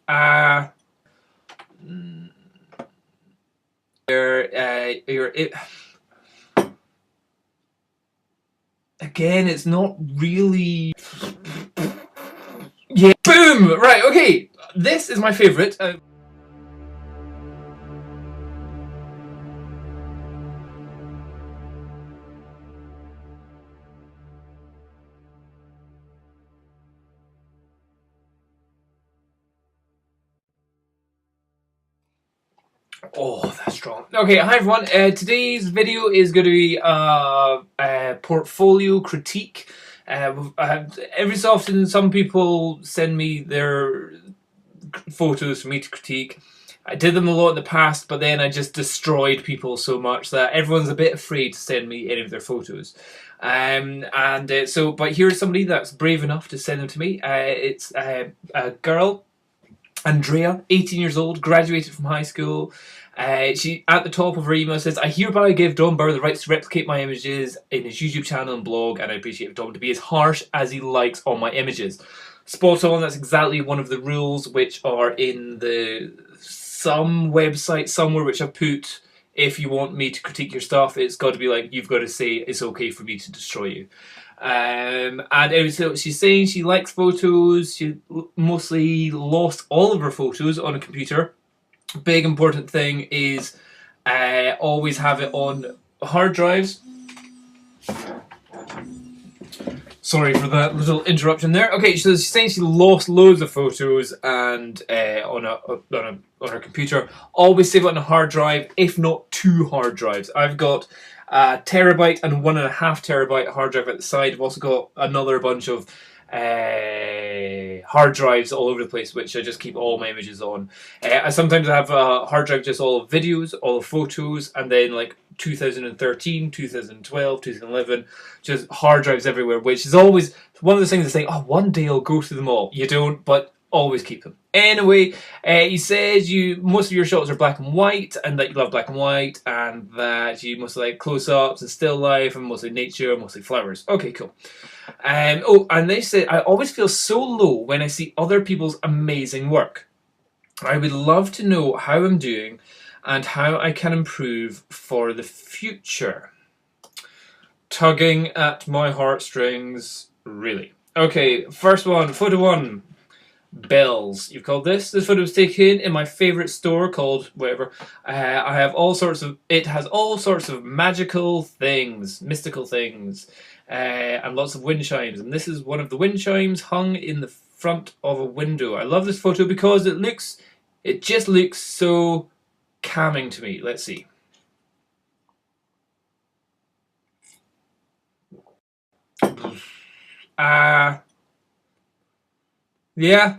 Uh, you're again, it's not really. Yeah, boom! Right, okay. This is my favourite. Oh, that's strong. Okay, hi everyone. Today's video is going to be a portfolio critique. Every so often, some people send me their photos for me to critique. I did them a lot in the past, but then I just destroyed people so much that everyone's a bit afraid to send me any of their photos. But here's somebody that's brave enough to send them to me. It's a girl, Andrea, 18 years old, graduated from high school. She, at the top of her email, says, I hereby give Dom Burr the rights to replicate my images in his YouTube channel and blog, and I appreciate Dom to be as harsh as he likes on my images. Spot on, that's exactly one of the rules which are in some website somewhere which I've put. If you want me to critique your stuff, it's got to be like, you've got to say it's okay for me to destroy you. And anyway, so she's saying she likes photos. She mostly lost all of her photos on a computer. Big important thing is always have it on hard drives. Sorry for that little interruption there. Okay, so she's saying she lost loads of photos and on her computer. Always save it on a hard drive, if not 2 hard drives. I've got a terabyte and 1.5 terabyte hard drive at the side. I've also got another bunch of hard drives all over the place, which I just keep all my images on. I sometimes have a hard drive just all of videos, all of photos, and then like 2013, 2012, 2011, just hard drives everywhere, which is always one of those things that say, oh, one day I'll go through them all. You don't, but always keep them. Anyway, he says most of your shots are black and white, and that you love black and white, and that you mostly like close-ups and still life, and mostly nature, mostly flowers. Okay, cool. And they say, I always feel so low when I see other people's amazing work. I would love to know how I'm doing and how I can improve for the future. Tugging at my heartstrings, really. Okay, first one, photo 1. Bells, you've called this. This photo was taken in my favourite store called whatever. I have all sorts of. It has all sorts of magical things, mystical things, and lots of wind chimes. And this is one of the wind chimes hung in the front of a window. I love this photo because it just looks so calming to me. Let's see. Yeah.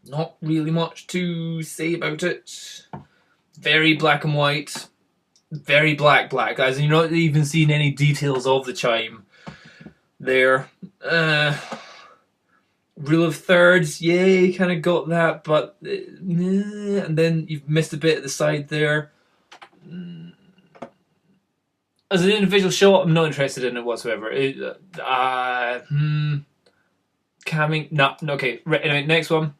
Not really much to say about it. Very black and white. Very black, guys. And you're not even seeing any details of the chime there. Rule of thirds, yeah, you kind of got that, but and then you've missed a bit at the side there. As an individual shot, I'm not interested in it whatsoever. Camming, no, okay. Right, anyway, next one.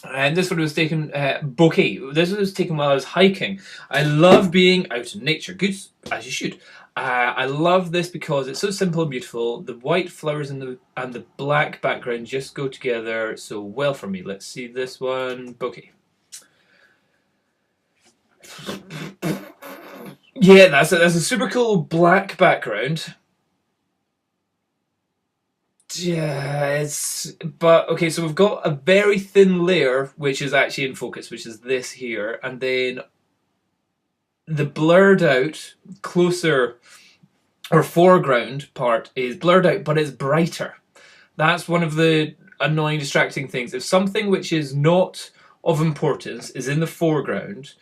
And this one was taken, bouquet. This one was taken while I was hiking. I love being out in nature. Good, as you should. I love this because it's so simple and beautiful. The white flowers and the black background just go together so well for me. Let's see this one, bouquet. Yeah, that's a super cool black background. Yeah, but okay, so we've got a very thin layer which is actually in focus, which is this here, and then the blurred out closer or foreground part is blurred out, but it's brighter. That's one of the annoying, distracting things. If something which is not of importance is in the foreground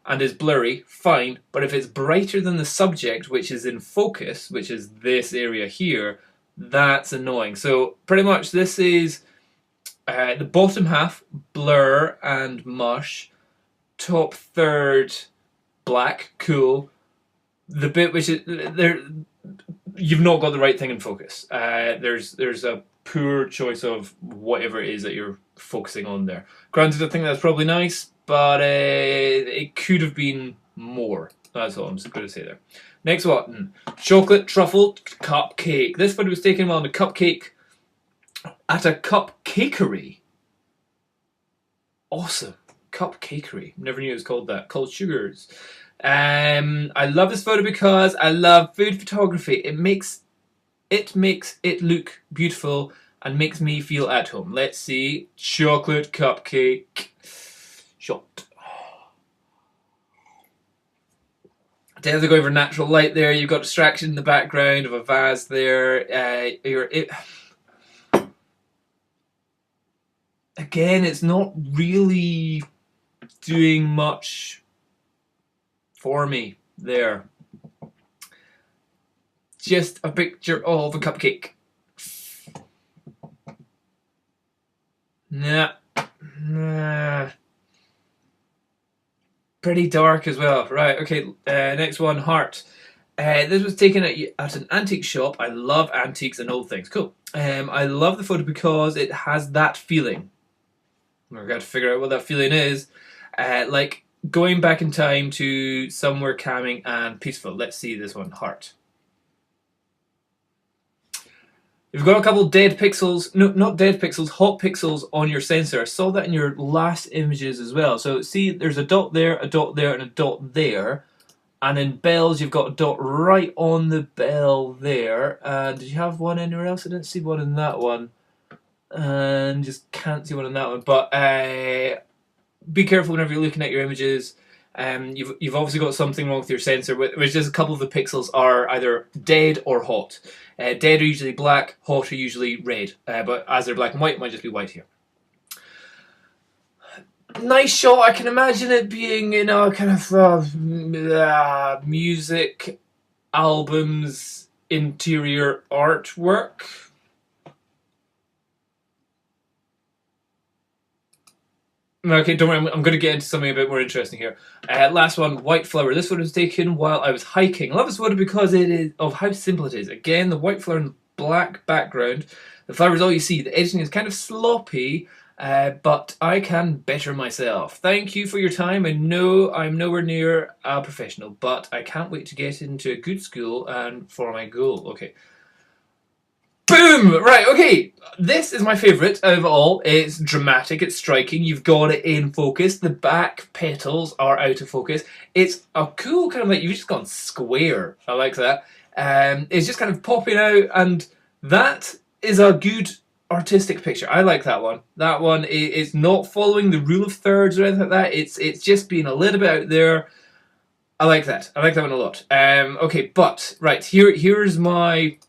and is blurry, fine, but if it's brighter than the subject, which is in focus, which is this area here, that's annoying. So pretty much this is the bottom half, blur and mush, top third, black, cool. The bit which is there, you've not got the right thing in focus. There's a poor choice of whatever it is that you're focusing on there. Granted, I think that's probably nice, but it could have been more. That's all I'm going to say there. Next one, chocolate truffle cupcake. This photo was taken on a cupcake at a cupcakery. Awesome, cupcakery. Never knew it was called that. Called Sugars. I love this photo because I love food photography. It makes it look beautiful and makes me feel at home. Let's see, chocolate cupcake shot. Definitely going for natural light there. You've got distraction in the background of a vase there. Again, it's not really doing much for me there. Just a picture of a cupcake. Nah. Pretty dark as well. Right, okay, next one, heart. This was taken at an antique shop. I love antiques and old things. Cool. I love the photo because it has that feeling. We've got to figure out what that feeling is. Like going back in time to somewhere calming and peaceful. Let's see this one, heart. You've got a couple dead pixels, no, not dead pixels, hot pixels on your sensor. I saw that in your last images as well. So see, there's a dot there, and a dot there. And in bells, you've got a dot right on the bell there. Did you have one anywhere else? I didn't see one in that one. And just can't see one in that one. But be careful whenever you're looking at your images. You've obviously got something wrong with your sensor, which is a couple of the pixels are either dead or hot. Dead are usually black, hot are usually red, but as they're black and white, it might just be white here. Nice shot. I can imagine it being in a kind of music albums interior artwork. Okay, don't worry, I'm going to get into something a bit more interesting here. Last one, white flower. This photo was taken while I was hiking. I love this photo because it is of how simple it is. Again, the white flower and black background. The flower is all you see. The editing is kind of sloppy, but I can better myself. Thank you for your time. I know I'm nowhere near a professional, but I can't wait to get into a good school and for my goal. Okay. Boom! Right, okay. This is my favourite out of all. It's dramatic, it's striking, you've got it in focus. The back petals are out of focus. It's a cool kind of like, you've just gone square. I like that. It's just kind of popping out, and that is a good artistic picture. I like that one. That one is not following the rule of thirds or anything like that. It's just being a little bit out there. I like that. I like that one a lot. Okay, but, right, here's my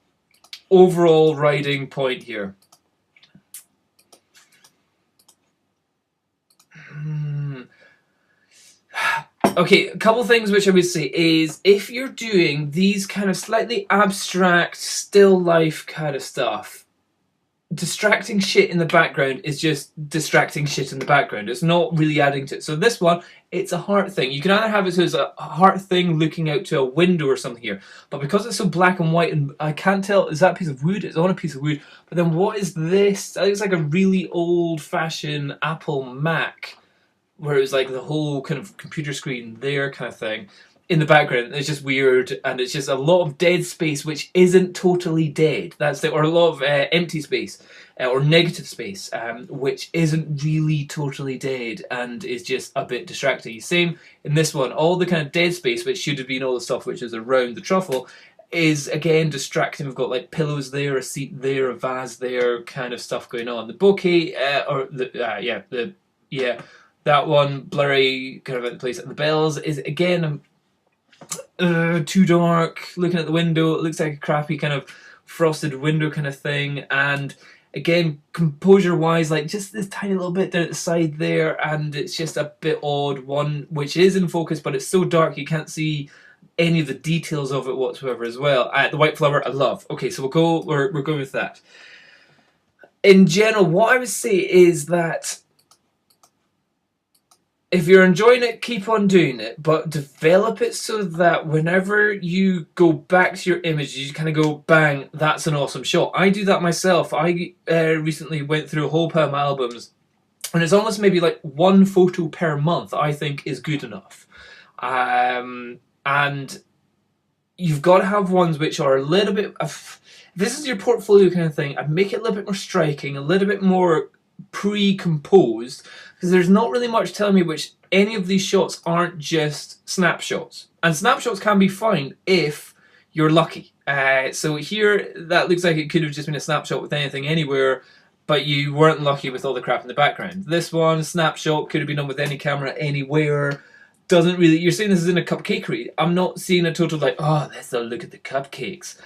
overall writing point here. Okay, a couple things which I would say is if you're doing these kind of slightly abstract, still life kind of stuff, distracting shit in the background is just distracting shit in the background. It's not really adding to it. So this one, it's a heart thing. You can either have it as a heart thing looking out to a window or something here, but because it's so black and white and I can't tell, is that a piece of wood? It's on a piece of wood. But then what is this? I think it's like a really old-fashioned Apple Mac, where it was like the whole kind of computer screen there kind of thing. In the background, it's just weird, and it's just a lot of dead space, which isn't totally dead. That's the, or a lot of empty space, or negative space, which isn't really totally dead, and is just a bit distracting. Same in this one, all the kind of dead space, which should have been all the stuff which is around the truffle, is again distracting. We've got like pillows there, a seat there, a vase there, kind of stuff going on. The bouquet, that one blurry, kind of out of place. The bells is again. Too dark, looking at the window, it looks like a crappy kind of frosted window kind of thing, and again, composure wise, like just this tiny little bit down at the side there, and it's just a bit odd, one which is in focus, but it's so dark you can't see any of the details of it whatsoever as well. The white flower, I love. Okay, so we're going with that. In general, what I would say is that if you're enjoying it, keep on doing it, but develop it so that whenever you go back to your image, you kind of go, bang, that's an awesome shot. I do that myself. I recently went through a whole pile of my albums, and it's almost maybe like one photo per month I think is good enough. And you've got to have ones which are a little bit of, this is your portfolio kind of thing, I'd make it a little bit more striking, a little bit more pre-composed, because there's not really much telling me which any of these shots aren't just snapshots. And snapshots can be fine if you're lucky. So here, that looks like it could have just been a snapshot with anything anywhere, but you weren't lucky with all the crap in the background. This one, snapshot, could have been done with any camera anywhere. Doesn't really, you're saying this is in a cupcakery. I'm not seeing a total like, oh, let's look at the cupcakes.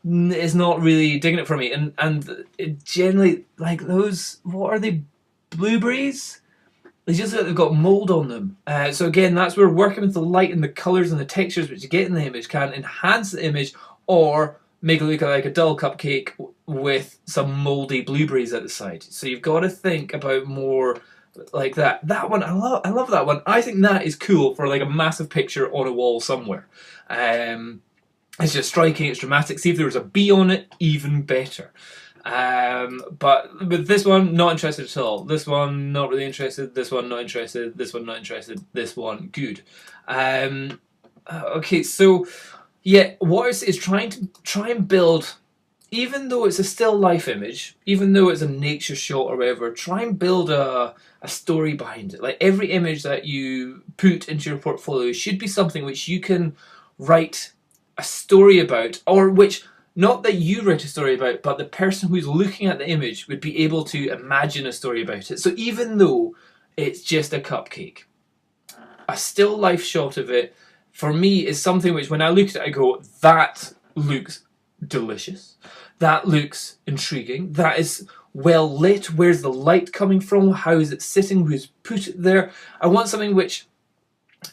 It's not really digging it for me. And it generally, like those, what are they, blueberries? They just look like they've got mold on them. So again, that's where working with the light and the colours and the textures which you get in the image can enhance the image or make it look like a dull cupcake with some mouldy blueberries at the side. So you've got to think about more like that. That one, I love that one. I think that is cool for like a massive picture on a wall somewhere. It's just striking, it's dramatic. See if there was a bee on it, even better. But with this one, not interested at all. This one, not really interested. This one, not interested. This one, not interested. This one, good. Okay, so yeah, what is try and build, even though it's a still life image, even though it's a nature shot or whatever, try and build a story behind it. Like every image that you put into your portfolio should be something which you can write a story about, or which, not that you write a story about, but the person who's looking at the image would be able to imagine a story about it. So even though it's just a cupcake, a still life shot of it, for me, is something which when I look at it, I go, that looks delicious. That looks intriguing. That is well lit. Where's the light coming from? How is it sitting? Who's put it there? I want something which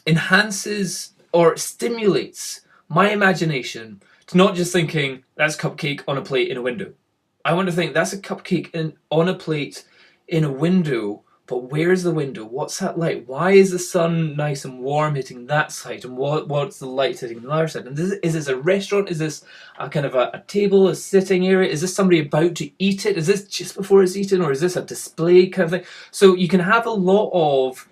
enhances or stimulates my imagination to not just thinking, that's a cupcake on a plate in a window. I want to think, that's a cupcake on a plate in a window, but where's the window? What's that light? Why is the sun nice and warm hitting that side? And what's the light hitting the other side? And is this a restaurant? Is this a kind of a table, a sitting area? Is this somebody about to eat it? Is this just before it's eaten? Or is this a display kind of thing? So you can have a lot of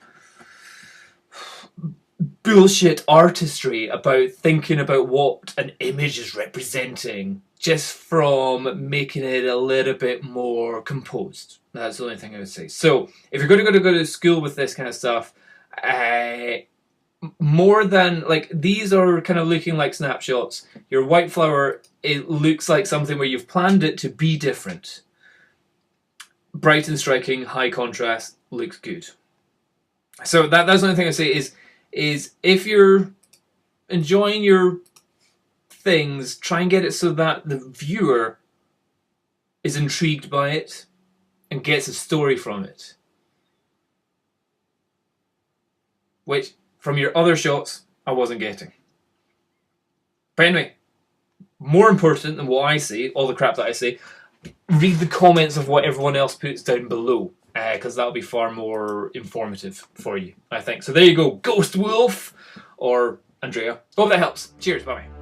bullshit artistry about thinking about what an image is representing just from making it a little bit more composed. That's the only thing I would say. So if you're going to go to school with this kind of stuff, more than like these are kind of looking like snapshots. Your white flower, it looks like something where you've planned it to be different. Bright and striking, high contrast, looks good. So that's the only thing I say is if you're enjoying your things, try and get it so that the viewer is intrigued by it and gets a story from it. Which, from your other shots, I wasn't getting. But anyway, more important than what I say, all the crap that I say, read the comments of what everyone else puts down below. Because that'll be far more informative for you, I think. So there you go, Ghost Wolf, or Andrea. Hope that helps. Cheers, bye-bye.